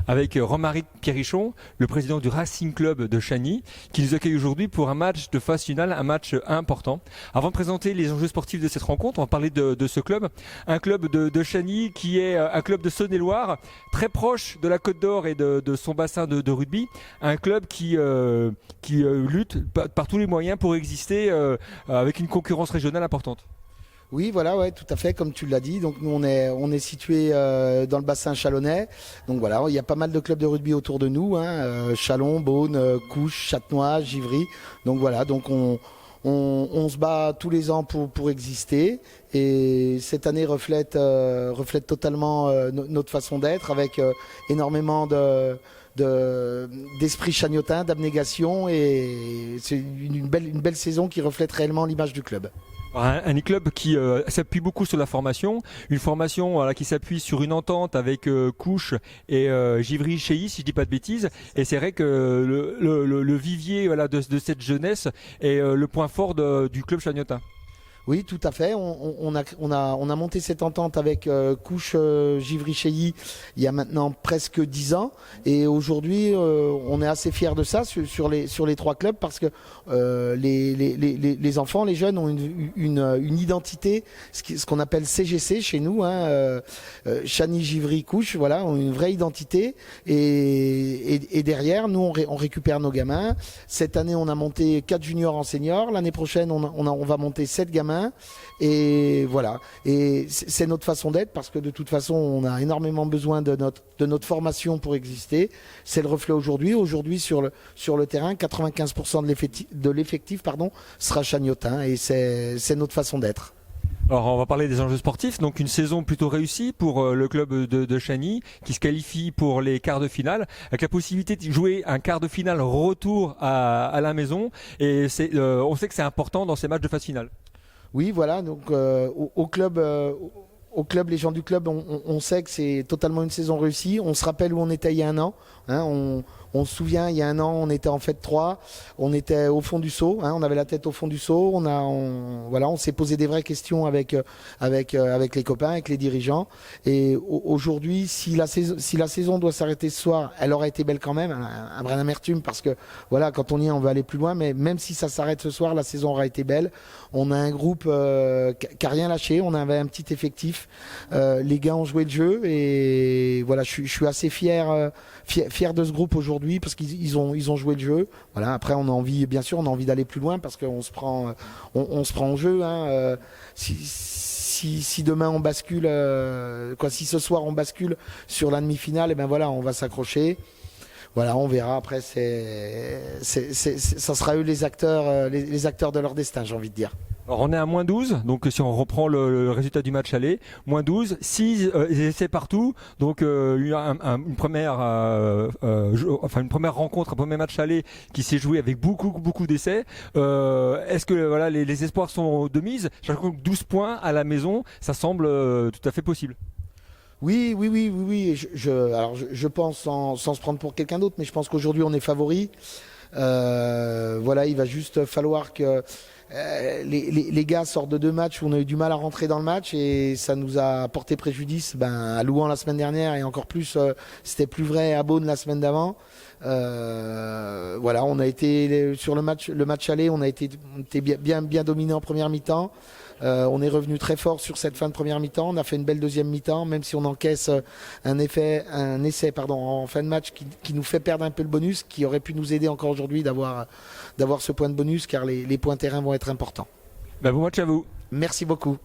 avec Romaric Pierrichon, le président du Racing Club de Chagny, qui nous accueille aujourd'hui pour un match de phase finale, un match important. Avant de présenter les enjeux sportifs de cette rencontre, on va parler de ce club. Un club de Chagny qui est un club de Saône-et-Loire, très proche de la Côte d'Or et de son bassin de rugby. Un club qui lutte par tous les moyens pour exister avec une concurrence régionale importante. Oui, voilà, ouais, tout à fait, comme tu l'as dit. Donc nous, on est situé dans le bassin chalonnais. Donc voilà, il y a pas mal de clubs de rugby autour de nous, hein, Châlons, Beaune, Couches, Châtenois, Givry. Donc voilà, donc on se bat tous les ans pour exister. Et cette année reflète totalement notre façon d'être, avec énormément d'esprit chagnotin, d'abnégation, et c'est une belle saison qui reflète réellement l'image du club. Un club qui s'appuie beaucoup sur la formation, une formation voilà, qui s'appuie sur une entente avec Couches et Givry Chéhy, si je dis pas de bêtises. Et c'est vrai que le vivier voilà, de cette jeunesse est le point fort du club chagnotin. Oui, tout à fait. On a monté cette entente avec Couches Givry Chéhy il y a maintenant presque 10 ans. Et aujourd'hui, on est assez fiers de ça sur les trois clubs, parce que les enfants, les jeunes ont une identité, ce qu'on appelle CGC chez nous, hein, Chagny, Givry, Couches, voilà, ont une vraie identité. Et derrière, nous, on récupère nos gamins. Cette année, on a monté 4 juniors en senior. L'année prochaine, on va monter 7 gamins. Et voilà, et c'est notre façon d'être, parce que de toute façon on a énormément besoin de notre formation pour exister. C'est le reflet aujourd'hui sur le terrain, 95% de l'effectif sera chagnotin, et c'est notre façon d'être. Alors on va parler des enjeux sportifs, donc une saison plutôt réussie pour le club de Chagny, qui se qualifie pour les quarts de finale, avec la possibilité de jouer un quart de finale retour à la maison, et on sait que c'est important dans ces matchs de phase finale. Oui, voilà, donc au club, les gens du club, on sait que c'est totalement une saison réussie. On se rappelle où on était il y a un an, hein, on se souvient, il y a un an, on était en fait 3, on était au fond du seau, hein, on avait la tête au fond du seau, on s'est posé des vraies questions avec les copains, avec les dirigeants. Et aujourd'hui, si la saison doit s'arrêter ce soir, elle aurait été belle quand même, un brin d'amertume, parce que voilà, quand on y est, on veut aller plus loin, mais même si ça s'arrête ce soir, la saison aura été belle. On a un groupe qui a rien lâché, on avait un petit effectif, les gars ont joué le jeu, et voilà, je suis assez fier de ce groupe aujourd'hui, parce qu'ils ont joué le jeu. Voilà, après on a envie d'aller plus loin, parce qu'on se prend en jeu, hein, si demain on bascule, si ce soir on bascule sur la demi-finale, et ben voilà, on va s'accrocher. Voilà, on verra. Après, ça sera eux les acteurs de leur destin, j'ai envie de dire. Alors on est à -12, donc si on reprend le résultat du match aller, -12, 6 essais partout, donc une première rencontre, un premier match aller qui s'est joué avec beaucoup d'essais. Est-ce que voilà, les espoirs sont de mise? Sachant que 12 points à la maison, ça semble tout à fait possible. Oui. Alors je pense, sans se prendre pour quelqu'un d'autre, mais je pense qu'aujourd'hui on est favori. Voilà, il va juste falloir que les gars sortent de 2 matchs où on a eu du mal à rentrer dans le match, et ça nous a porté préjudice à Louhans la semaine dernière, et encore plus, c'était plus vrai à Beaune la semaine d'avant. Voilà, on a été sur le match aller, on été bien dominé en première mi-temps. On est revenu très fort sur cette fin de première mi-temps. On a fait une belle deuxième mi-temps, même si on encaisse un essai en fin de match qui nous fait perdre un peu le bonus, qui aurait pu nous aider encore aujourd'hui d'avoir ce point de bonus, car les points terrain vont être importants. Bon match à vous. Merci beaucoup.